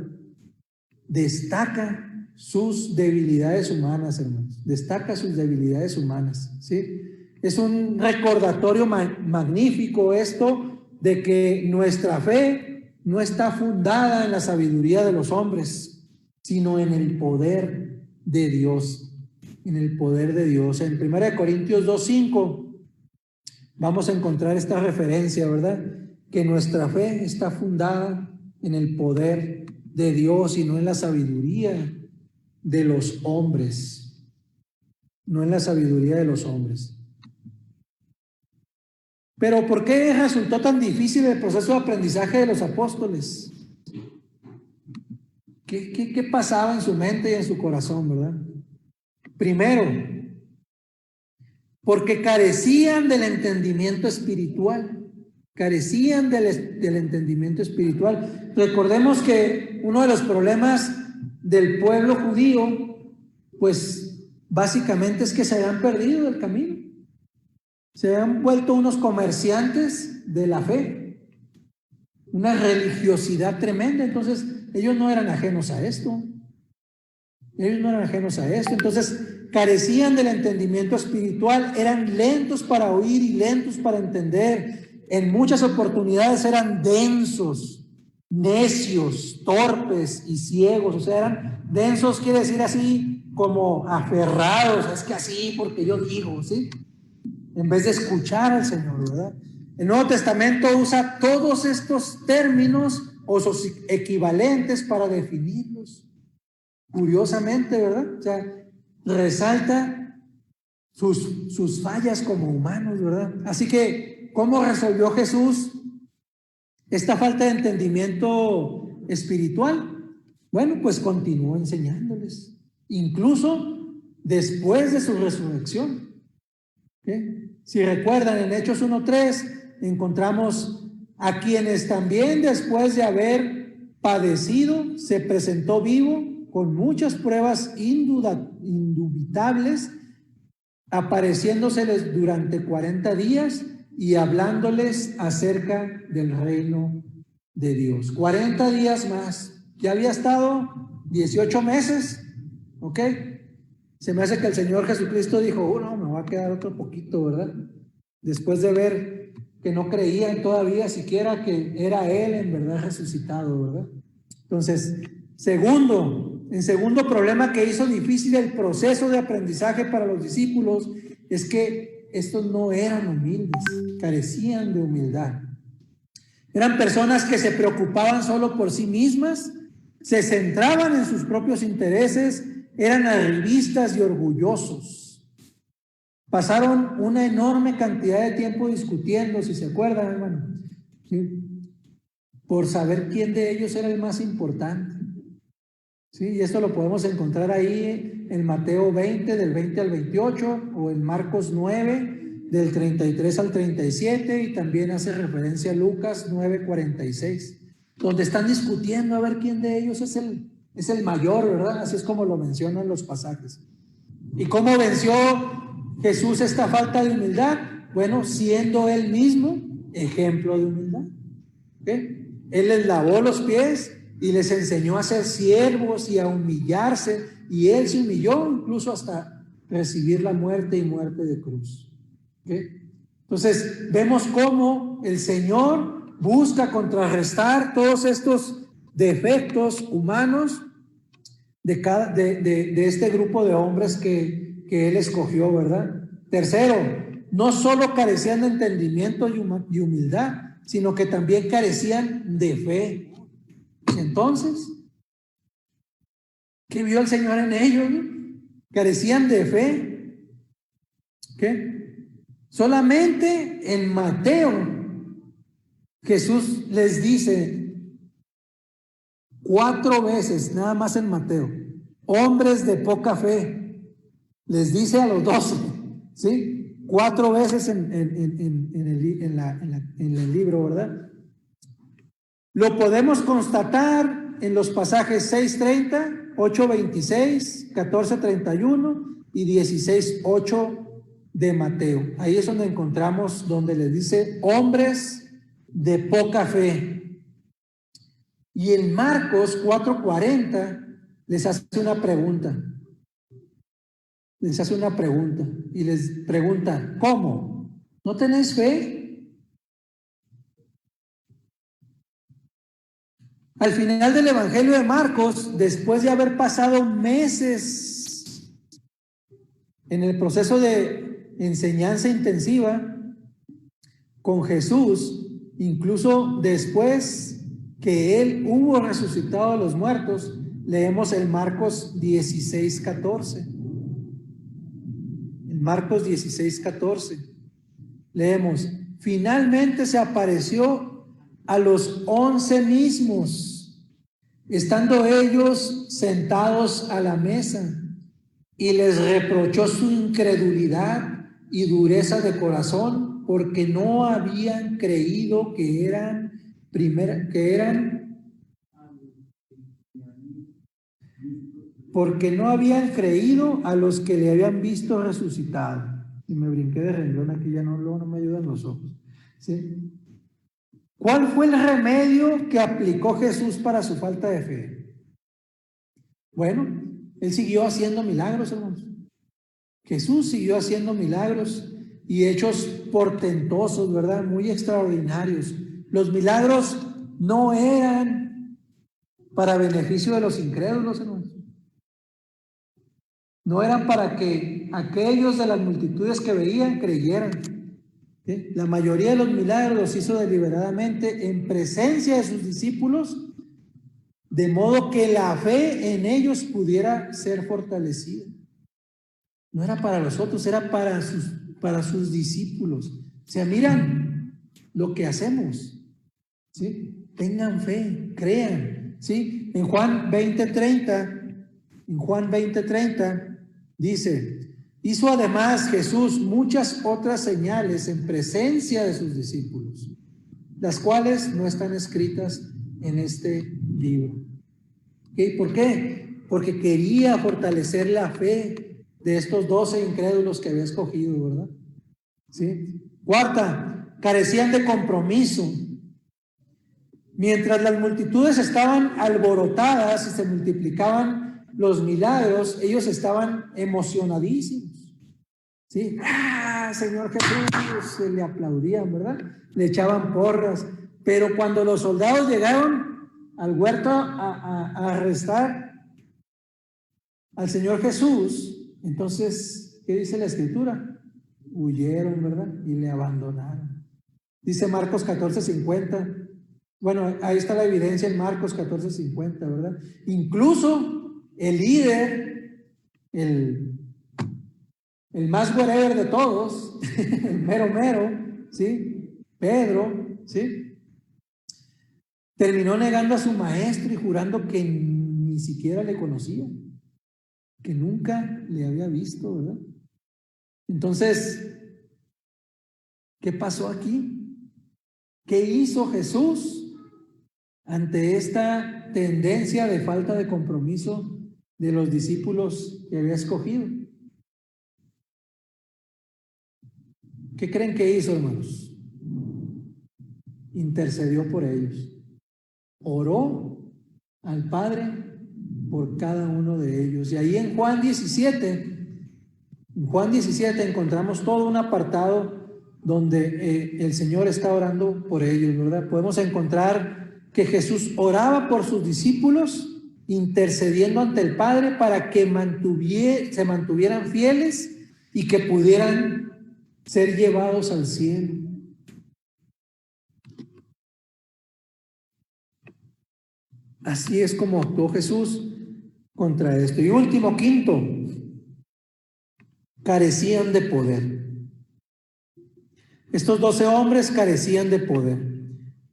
Destaca sus debilidades humanas, hermanos. Destaca sus debilidades humanas, ¿sí? Es un recordatorio magnífico esto de que nuestra fe no está fundada en la sabiduría de los hombres, sino en el poder de Dios. En el poder de Dios. En 1 Corintios 2:5 vamos a encontrar esta referencia, ¿verdad? Que nuestra fe está fundada en el poder de Dios y no en la sabiduría de los hombres. No en la sabiduría de los hombres. Pero ¿por qué resultó tan difícil el proceso de aprendizaje de los apóstoles? ¿Qué pasaba en su mente y en su corazón, verdad? Primero, porque carecían del entendimiento espiritual. Carecían del entendimiento espiritual. Recordemos que uno de los problemas del pueblo judío, pues básicamente es que se habían perdido del camino. Se habían vuelto unos comerciantes de la fe. Una religiosidad tremenda. Entonces, ellos no eran ajenos a esto. Ellos no eran ajenos a esto. Entonces, carecían del entendimiento espiritual, eran lentos para oír y lentos para entender. En muchas oportunidades eran densos, necios, torpes y ciegos. O sea, eran densos, quiere decir así como aferrados. Es que así, porque yo digo, ¿sí? En vez de escuchar al Señor, ¿verdad? El Nuevo Testamento usa todos estos términos o sus equivalentes para definirlos. Curiosamente, ¿verdad? O sea, resalta sus fallas como humanos, ¿verdad? Así que, ¿cómo resolvió Jesús esta falta de entendimiento espiritual? Bueno, pues continuó enseñándoles, incluso después de su resurrección. Si recuerdan, en Hechos 1:3 encontramos a quienes también después de haber padecido se presentó vivo con muchas pruebas indubitables, apareciéndoseles durante 40 días y hablándoles acerca del reino de Dios. 40 días más. Ya había estado 18 meses, ¿ok? Se me hace que el Señor Jesucristo dijo, no, me va a quedar otro poquito, ¿verdad? Después de ver que no creían todavía siquiera que era Él en verdad resucitado, ¿verdad? Entonces, el segundo problema que hizo difícil el proceso de aprendizaje para los discípulos es que estos no eran humildes, carecían de humildad. Eran personas que se preocupaban solo por sí mismas, se centraban en sus propios intereses, eran arribistas y orgullosos. Pasaron una enorme cantidad de tiempo discutiendo, si se acuerdan, hermano, ¿sí? Por saber quién de ellos era el más importante. ¿Sí? Y esto lo podemos encontrar ahí en Mateo 20, del 20 al 28, o en Marcos 9, del 33 al 37, y también hace referencia a Lucas 9:46, donde están discutiendo a ver quién de ellos es el mayor, ¿verdad? Así es como lo mencionan los pasajes. ¿Y cómo venció Jesús esta falta de humildad? Bueno, siendo Él mismo ejemplo de humildad. ¿Okay? Él les lavó los pies y les enseñó a ser siervos y a humillarse, y Él se humilló incluso hasta recibir la muerte y muerte de cruz. ¿Okay? Entonces, vemos cómo el Señor busca contrarrestar todos estos defectos humanos de este grupo de hombres que Él escogió, ¿verdad? Tercero, no solo carecían de entendimiento y humildad, sino que también carecían de fe. Entonces, ¿qué vio el Señor en ellos? Carecían de fe. ¿Qué? Solamente en Mateo, Jesús les dice 4 veces, nada más en Mateo, hombres de poca fe. Les dice a los 12, ¿sí? 4 veces en el libro, ¿verdad? Lo podemos constatar en los pasajes 6:30, 8:26, 14:31 y 16:8 de Mateo. Ahí es donde encontramos donde les dice hombres de poca fe. Y en Marcos 4:40 les hace una pregunta. Les hace una pregunta y les pregunta, ¿cómo? ¿No tenéis fe? Al final del Evangelio de Marcos, después de haber pasado meses en el proceso de enseñanza intensiva con Jesús, incluso después que Él hubo resucitado a los muertos, leemos en Marcos 16:14. En Marcos 16:14 leemos, finalmente se apareció a los 11 mismos, estando ellos sentados a la mesa, y les reprochó su incredulidad y dureza de corazón, porque no habían creído porque no habían creído a los que le habían visto resucitado. Y me brinqué de renglón aquí, ya no me ayudan los ojos. ¿Sí? ¿Cuál fue el remedio que aplicó Jesús para su falta de fe? Bueno, Él siguió haciendo milagros, hermanos. Jesús siguió haciendo milagros y hechos portentosos, ¿verdad? Muy extraordinarios. Los milagros no eran para beneficio de los incrédulos, hermanos. No eran para que aquellos de las multitudes que veían creyeran. ¿Sí? La mayoría de los milagros los hizo deliberadamente en presencia de sus discípulos, de modo que la fe en ellos pudiera ser fortalecida. No era para los otros, era para sus discípulos. O sea, miran lo que hacemos. ¿Sí? Tengan fe, crean. ¿Sí? En Juan 20:30 dice, hizo además Jesús muchas otras señales en presencia de sus discípulos, las cuales no están escritas en este libro. ¿Okay? ¿Por qué? Porque quería fortalecer la fe de estos 12 incrédulos que había escogido, ¿verdad? ¿Sí? Cuarta, carecían de compromiso. Mientras las multitudes estaban alborotadas y se multiplicaban los milagros, ellos estaban emocionadísimos. ¿Sí? ¡Ah, Señor Jesús! Se le aplaudían, ¿verdad? Le echaban porras. Pero cuando los soldados llegaron al huerto a arrestar al Señor Jesús, entonces, ¿qué dice la Escritura? Huyeron, ¿verdad? Y le abandonaron. Dice Marcos 14:50. Bueno, ahí está la evidencia en Marcos 14:50, ¿verdad? Incluso el líder, el más whatever de todos, el mero, ¿sí? Pedro, ¿sí? Terminó negando a su maestro y jurando que ni siquiera le conocía, que nunca le había visto, ¿verdad? Entonces, ¿qué pasó aquí? ¿Qué hizo Jesús ante esta tendencia de falta de compromiso de los discípulos que había escogido? ¿Qué creen que hizo, hermanos? Intercedió por ellos. Oró al Padre por cada uno de ellos. Y ahí en Juan 17 encontramos todo un apartado donde el Señor está orando por ellos, ¿verdad? Podemos encontrar que Jesús oraba por sus discípulos, intercediendo ante el Padre para que se mantuvieran fieles y que pudieran ser llevados al cielo. Así es como actuó Jesús contra esto. Y último, quinto, carecían de poder. Estos 12 hombres carecían de poder.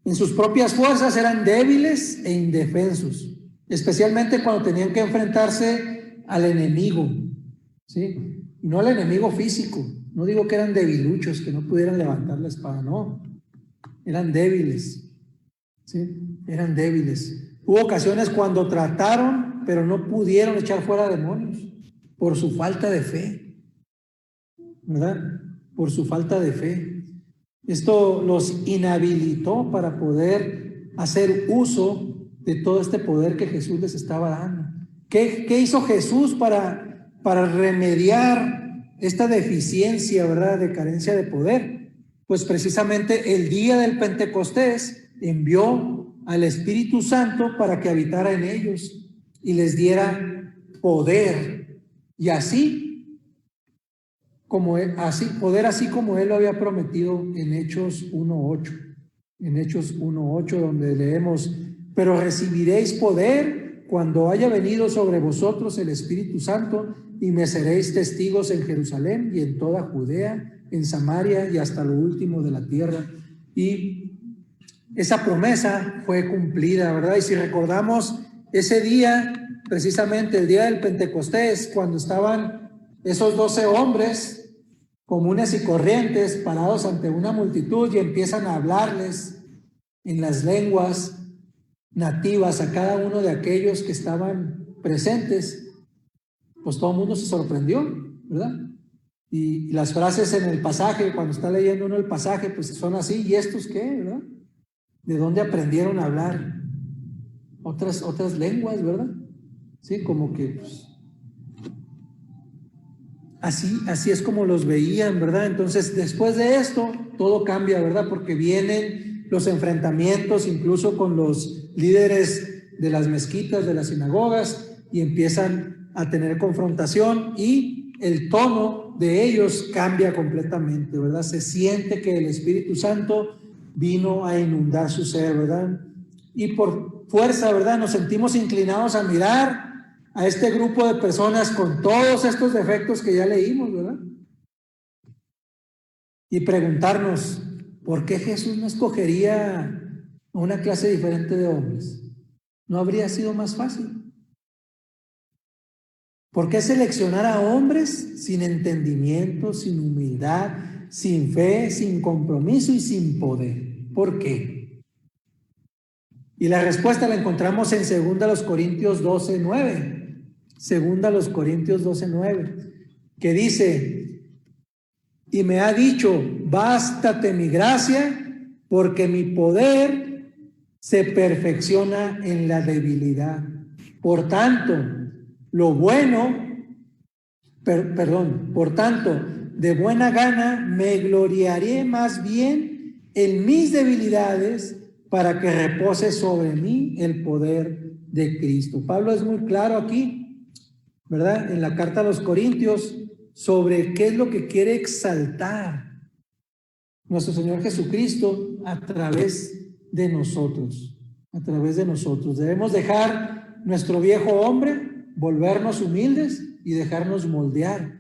En sus propias fuerzas eran débiles e indefensos, especialmente cuando tenían que enfrentarse al enemigo, ¿sí? Y no al enemigo físico. No digo que eran debiluchos, que no pudieran levantar la espada, no. Eran débiles, ¿sí? Eran débiles. Hubo ocasiones cuando trataron, pero no pudieron echar fuera demonios por su falta de fe, ¿verdad? Por su falta de fe. Esto los inhabilitó para poder hacer uso de todo este poder que Jesús les estaba dando. ¿Qué hizo Jesús para remediar esta deficiencia, ¿verdad?, de carencia de poder? Pues precisamente el día del Pentecostés envió al Espíritu Santo para que habitara en ellos y les diera poder. Y poder así como Él lo había prometido en Hechos 1:8. En Hechos 1:8, donde leemos: pero recibiréis poder cuando haya venido sobre vosotros el Espíritu Santo, y me seréis testigos en Jerusalén y en toda Judea, en Samaria y hasta lo último de la tierra. Y esa promesa fue cumplida, ¿verdad? Y si recordamos ese día, precisamente el día del Pentecostés, cuando estaban esos 12 hombres comunes y corrientes parados ante una multitud y empiezan a hablarles en las lenguas nativas a cada uno de aquellos que estaban presentes, pues todo el mundo se sorprendió, ¿verdad? Y las frases en el pasaje, cuando está leyendo uno el pasaje, pues son así: ¿y estos qué, verdad? ¿De dónde aprendieron a hablar otras lenguas, verdad? Sí, como que pues, así es como los veían, ¿verdad? Entonces, después de esto, todo cambia, ¿verdad? Porque vienen los enfrentamientos, incluso con los líderes de las mezquitas, de las sinagogas, y empiezan a tener confrontación, y el tono de ellos cambia completamente, ¿verdad? Se siente que el Espíritu Santo vino a inundar su ser, ¿verdad? Y por fuerza, ¿verdad?, nos sentimos inclinados a mirar a este grupo de personas con todos estos defectos que ya leímos, ¿verdad? Y preguntarnos: ¿por qué Jesús no escogería una clase diferente de hombres? ¿No habría sido más fácil? ¿Por qué seleccionar a hombres sin entendimiento, sin humildad, sin fe, sin compromiso y sin poder? ¿Por qué? Y la respuesta la encontramos en 2 Corintios 12:9. 2 Corintios 12:9, que dice: y me ha dicho, bástate mi gracia, porque mi poder se perfecciona en la debilidad. Por tanto, por tanto, de buena gana me gloriaré más bien en mis debilidades, para que repose sobre mí el poder de Cristo. Pablo es muy claro aquí, ¿verdad?, en la carta a los Corintios, sobre qué es lo que quiere exaltar nuestro Señor Jesucristo a través de nosotros. A través de nosotros. Debemos dejar nuestro viejo hombre, volvernos humildes y dejarnos moldear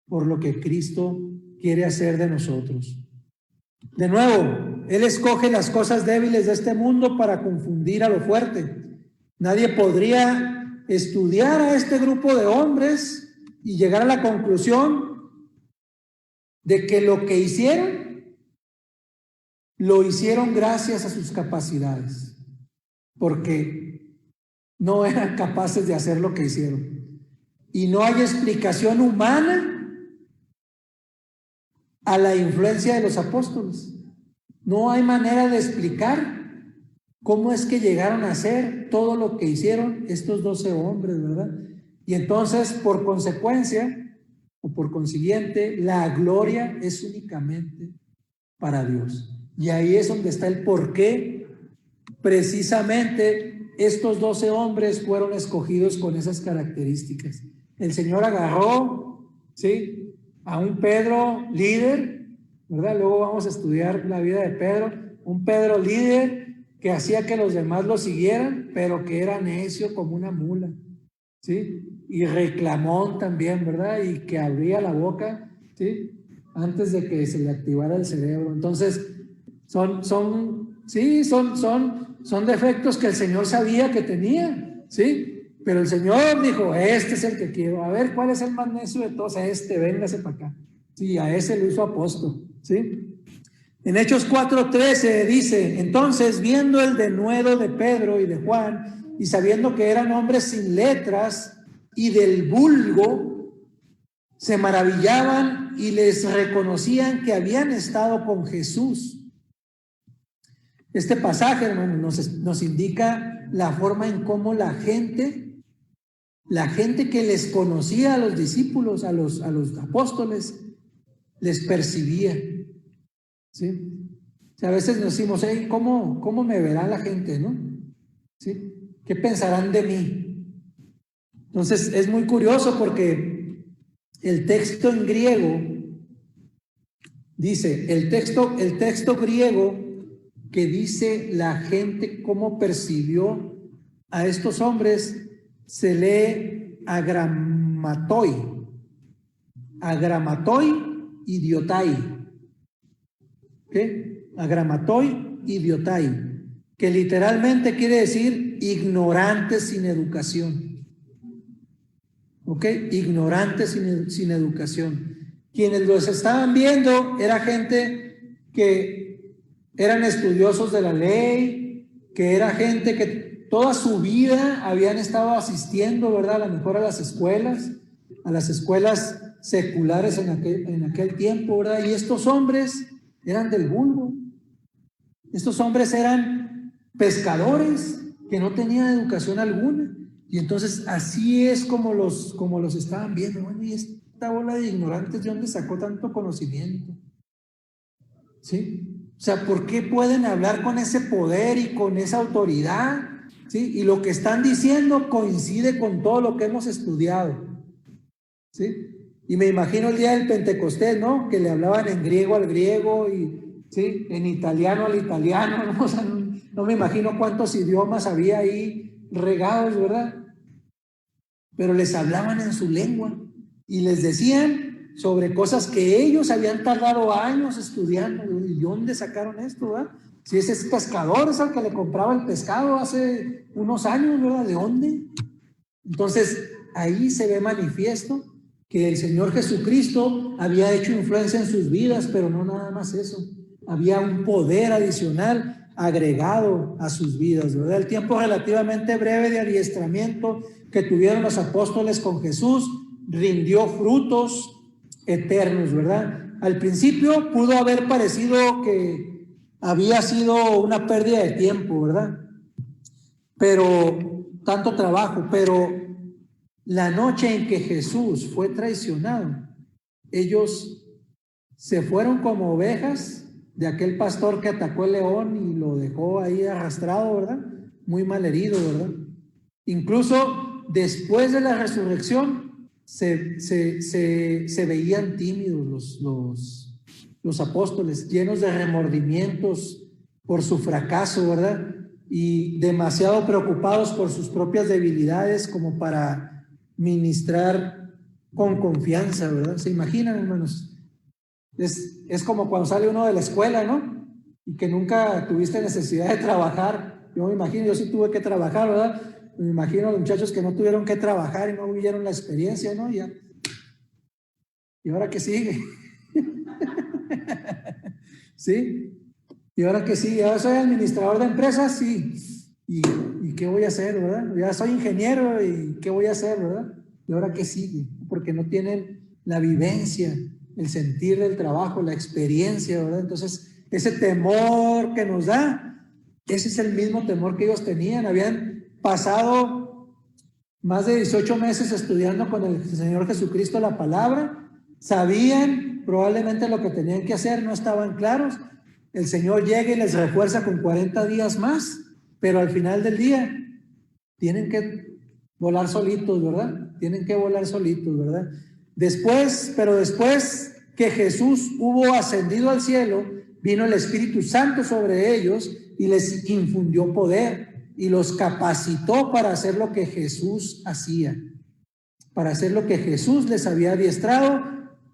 por lo que Cristo quiere hacer de nosotros. De nuevo, Él escoge las cosas débiles de este mundo para confundir a lo fuerte. Nadie podría estudiar a este grupo de hombres y llegar a la conclusión de que lo que hicieron, lo hicieron gracias a sus capacidades, porque no eran capaces de hacer lo que hicieron. Y no hay explicación humana a la influencia de los apóstoles. No hay manera de explicar cómo es que llegaron a hacer todo lo que hicieron estos 12 hombres, ¿verdad? Y entonces, por consecuencia, o por consiguiente, la gloria es únicamente para Dios. Y ahí es donde está el por qué precisamente estos 12 hombres fueron escogidos con esas características. El Señor agarró, ¿sí?, a un Pedro líder, ¿verdad? Luego vamos a estudiar la vida de Pedro. Un Pedro líder que hacía que los demás lo siguieran, pero que era necio como una mula, ¿sí? Y reclamón también, ¿verdad? Y que abría la boca, ¿sí?, antes de que se le activara el cerebro. Entonces, son defectos que el Señor sabía que tenía, ¿sí? Pero el Señor dijo: este es el que quiero. A ver, ¿cuál es el más necio de todos? Véngase para acá. Sí, a ese lo hizo apóstol, ¿sí? En Hechos 4:13 dice: entonces, viendo el denuedo de Pedro y de Juan, y sabiendo que eran hombres sin letras y del vulgo, se maravillaban y les reconocían que habían estado con Jesús. Este pasaje, hermano, nos indica la forma en cómo la gente que les conocía a los discípulos, a los apóstoles, les percibía, ¿sí? O sea, a veces nos decimos, hey, ¿cómo me verá la gente, no? ¿Sí? ¿Qué pensarán de mí? Entonces, es muy curioso porque el texto en griego dice, el texto griego que dice la gente cómo percibió a estos hombres, se lee agramatoi idiotai. ¿Qué? Agramatoi idiotai, que literalmente quiere decir ignorantes sin educación. ¿Ok? Ignorantes sin educación. Quienes los estaban viendo era gente que eran estudiosos de la ley, que era gente que toda su vida habían estado asistiendo, ¿verdad? A lo mejor a las escuelas seculares en aquel tiempo, ¿verdad? Y estos hombres eran del vulgo. Estos hombres eran pescadores que no tenían educación alguna. Y entonces así es como los estaban viendo. Bueno, y esta bola de ignorantes, ¿de dónde sacó tanto conocimiento? ¿Sí? O sea, ¿por qué pueden hablar con ese poder y con esa autoridad? ¿Sí? Y lo que están diciendo coincide con todo lo que hemos estudiado. ¿Sí? Y me imagino el día del Pentecostés, ¿no? Que le hablaban en griego al griego y, ¿sí? En italiano al italiano, ¿no? O sea, no me imagino cuántos idiomas había ahí regados, ¿verdad? Pero les hablaban en su lengua y les decían sobre cosas que ellos habían tardado años estudiando. ¿Y dónde sacaron esto, verdad? Si ese es pescador, es al que le compraba el pescado hace unos años, ¿verdad? ¿De dónde? Entonces, ahí se ve manifiesto que el Señor Jesucristo había hecho influencia en sus vidas, pero no nada más eso. Había un poder adicional agregado a sus vidas, ¿verdad? El tiempo relativamente breve de adiestramiento que tuvieron los apóstoles con Jesús rindió frutos eternos, ¿verdad? Al principio pudo haber parecido que había sido una pérdida de tiempo, ¿verdad? Pero tanto trabajo, pero la noche en que Jesús fue traicionado, ellos se fueron como ovejas de aquel pastor que atacó el león y lo dejó ahí arrastrado, ¿verdad? Muy mal herido, ¿verdad? Incluso después de la resurrección se veían tímidos los apóstoles, llenos de remordimientos por su fracaso, ¿verdad? Y demasiado preocupados por sus propias debilidades como para ministrar con confianza, ¿verdad? ¿Se imaginan, hermanos? Es como cuando sale uno de la escuela, ¿no? Y que nunca tuviste necesidad de trabajar. Yo me imagino, yo sí tuve que trabajar, ¿verdad? Me imagino a los muchachos que no tuvieron que trabajar y no vivieron la experiencia, ¿no? Ya. ¿Y ahora qué sigue? ¿Sí? ¿Y ahora qué sigue? ¿Ahora soy administrador de empresas? Sí. ¿Y qué voy a hacer, verdad? Ya soy ingeniero y ¿qué voy a hacer, verdad? ¿Y ahora qué sigue? Porque no tienen la vivencia, el sentir del trabajo, la experiencia, ¿verdad? Entonces, ese temor que nos da, ese es el mismo temor que ellos tenían. Habían pasado más de 18 meses estudiando con el Señor Jesucristo la palabra, sabían probablemente lo que tenían que hacer, no estaban claros. El Señor llega y les refuerza con 40 días más, pero al final del día tienen que volar solitos, ¿verdad? Tienen que volar solitos, ¿verdad? Después que Jesús hubo ascendido al cielo, vino el Espíritu Santo sobre ellos y les infundió poder y los capacitó para hacer lo que Jesús hacía, para hacer lo que Jesús les había adiestrado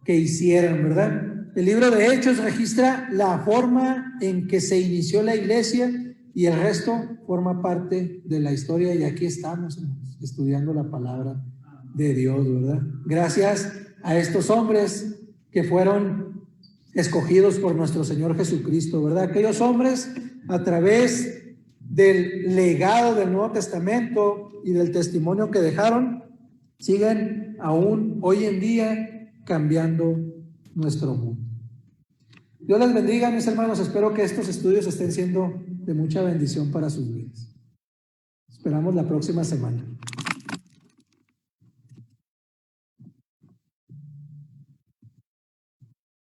que hicieran, ¿verdad? El libro de Hechos registra la forma en que se inició la iglesia y el resto forma parte de la historia y aquí estamos estudiando la palabra de Dios, ¿verdad? Gracias a estos hombres que fueron escogidos por nuestro Señor Jesucristo, ¿verdad? Aquellos hombres a través del legado del Nuevo Testamento y del testimonio que dejaron, siguen aún hoy en día cambiando nuestro mundo. Dios les bendiga, mis hermanos. Espero que estos estudios estén siendo de mucha bendición para sus vidas. esperamos la próxima semana.